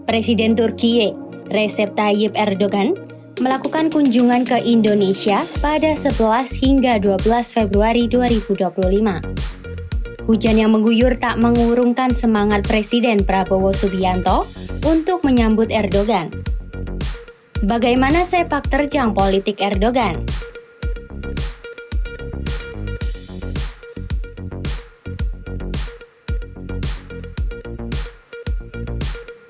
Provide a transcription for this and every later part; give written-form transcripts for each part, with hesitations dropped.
Presiden Turki Recep Tayyip Erdogan melakukan kunjungan ke Indonesia pada 11 hingga 12 Februari 2025. Hujan yang mengguyur tak mengurungkan semangat Presiden Prabowo Subianto untuk menyambut Erdogan. Bagaimana sepak terjang politik Erdogan?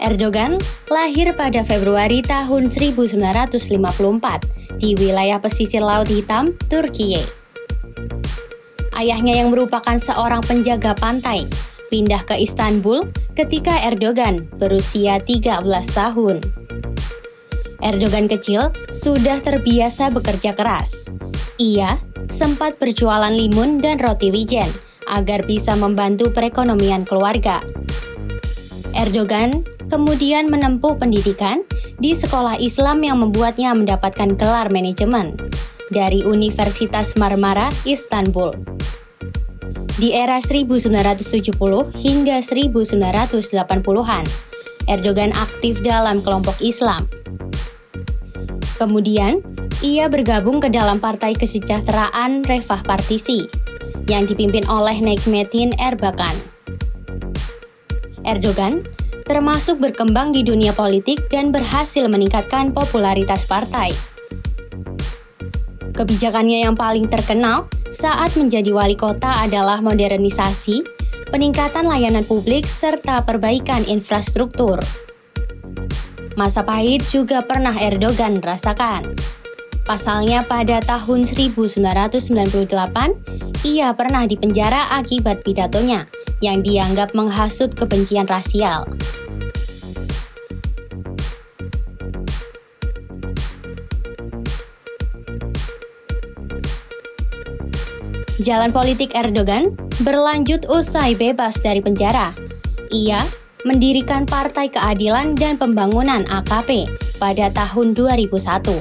Erdogan lahir pada Februari tahun 1954 di wilayah pesisir Laut Hitam, Turki. Ayahnya yang merupakan seorang penjaga pantai pindah ke Istanbul ketika Erdogan berusia 13 tahun. Erdogan kecil sudah terbiasa bekerja keras. Ia sempat berjualan limun dan roti wijen agar bisa membantu perekonomian keluarga. Erdogan kemudian menempuh pendidikan di sekolah Islam yang membuatnya mendapatkan gelar manajemen dari Universitas Marmara, Istanbul. Di era 1970 hingga 1980-an, Erdogan aktif dalam kelompok Islam. Kemudian, ia bergabung ke dalam Partai Kesejahteraan Refah Partisi yang dipimpin oleh Necmettin Erbakan. Erdogan termasuk berkembang di dunia politik dan berhasil meningkatkan popularitas partai. Kebijakannya yang paling terkenal saat menjadi wali kota adalah modernisasi, peningkatan layanan publik, serta perbaikan infrastruktur. Masa pahit juga pernah Erdogan rasakan. Pasalnya pada tahun 1998, ia pernah dipenjara akibat pidatonya yang dianggap menghasut kebencian rasial. Jalan politik Erdogan berlanjut usai bebas dari penjara. Ia mendirikan Partai Keadilan dan Pembangunan (AKP) pada tahun 2001.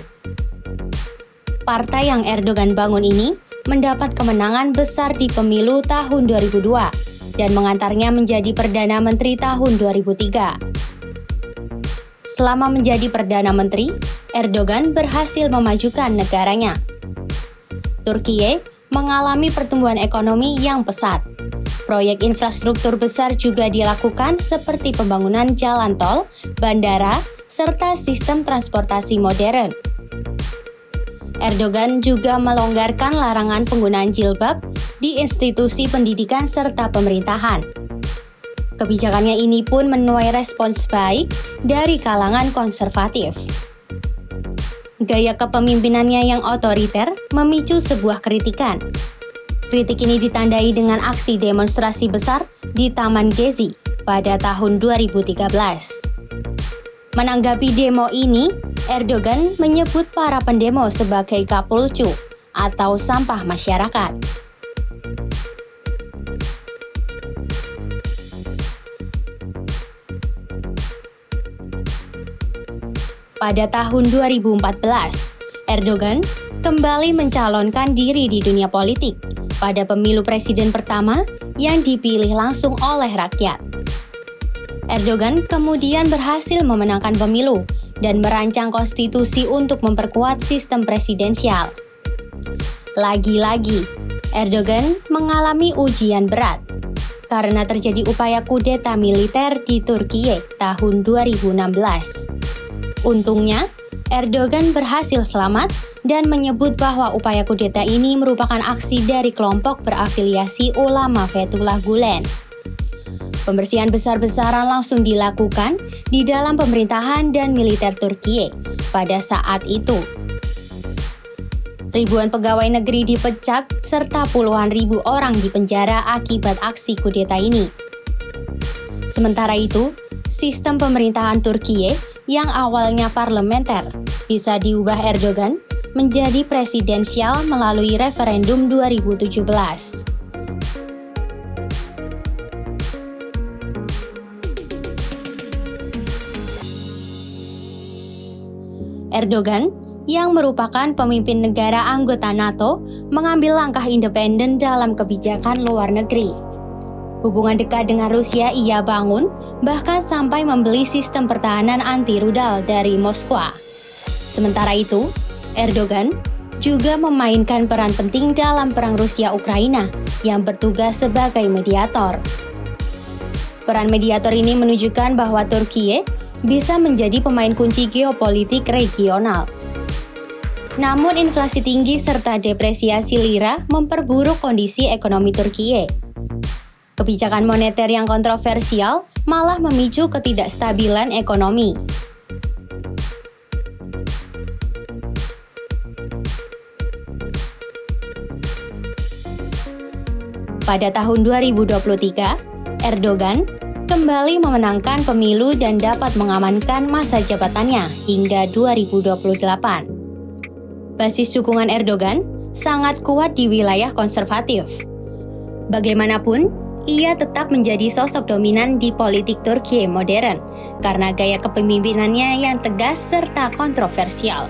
Partai yang Erdogan bangun ini mendapat kemenangan besar di pemilu tahun 2002 dan mengantarnya menjadi Perdana Menteri tahun 2003. Selama menjadi Perdana Menteri, Erdogan berhasil memajukan negaranya. Turki mengalami pertumbuhan ekonomi yang pesat. Proyek infrastruktur besar juga dilakukan seperti pembangunan jalan tol, bandara, serta sistem transportasi modern. Erdogan juga melonggarkan larangan penggunaan jilbab di institusi pendidikan serta pemerintahan. Kebijakannya ini pun menuai respons baik dari kalangan konservatif. Gaya kepemimpinannya yang otoriter memicu sebuah kritikan. Kritik ini ditandai dengan aksi demonstrasi besar di Taman Gezi pada tahun 2013. Menanggapi demo ini, Erdogan menyebut para pendemo sebagai kapulcu atau sampah masyarakat. Pada tahun 2014, Erdogan kembali mencalonkan diri di dunia politik pada pemilu presiden pertama yang dipilih langsung oleh rakyat. Erdogan kemudian berhasil memenangkan pemilu dan merancang konstitusi untuk memperkuat sistem presidensial. Lagi-lagi, Erdogan mengalami ujian berat karena terjadi upaya kudeta militer di Turki tahun 2016. Untungnya, Erdogan berhasil selamat dan menyebut bahwa upaya kudeta ini merupakan aksi dari kelompok berafiliasi ulama Fethullah Gulen. Pembersihan besar-besaran langsung dilakukan di dalam pemerintahan dan militer Turki pada saat itu. Ribuan pegawai negeri dipecat serta puluhan ribu orang dipenjara akibat aksi kudeta ini. Sementara itu, sistem pemerintahan Turki yang awalnya parlementer bisa diubah Erdogan menjadi presidensial melalui referendum 2017. Erdogan yang merupakan pemimpin negara anggota NATO mengambil langkah independen dalam kebijakan luar negeri. Hubungan dekat dengan Rusia ia bangun, bahkan sampai membeli sistem pertahanan anti-rudal dari Moskwa. Sementara itu, Erdogan juga memainkan peran penting dalam perang Rusia-Ukraina yang bertugas sebagai mediator. Peran mediator ini menunjukkan bahwa Turkiye bisa menjadi pemain kunci geopolitik regional. Namun inflasi tinggi serta depresiasi lira memperburuk kondisi ekonomi Turkiye. Kebijakan moneter yang kontroversial malah memicu ketidakstabilan ekonomi. Pada tahun 2023, Erdogan kembali memenangkan pemilu dan dapat mengamankan masa jabatannya hingga 2028. Basis dukungan Erdogan sangat kuat di wilayah konservatif. Bagaimanapun, ia tetap menjadi sosok dominan di politik Turki modern karena gaya kepemimpinannya yang tegas serta kontroversial.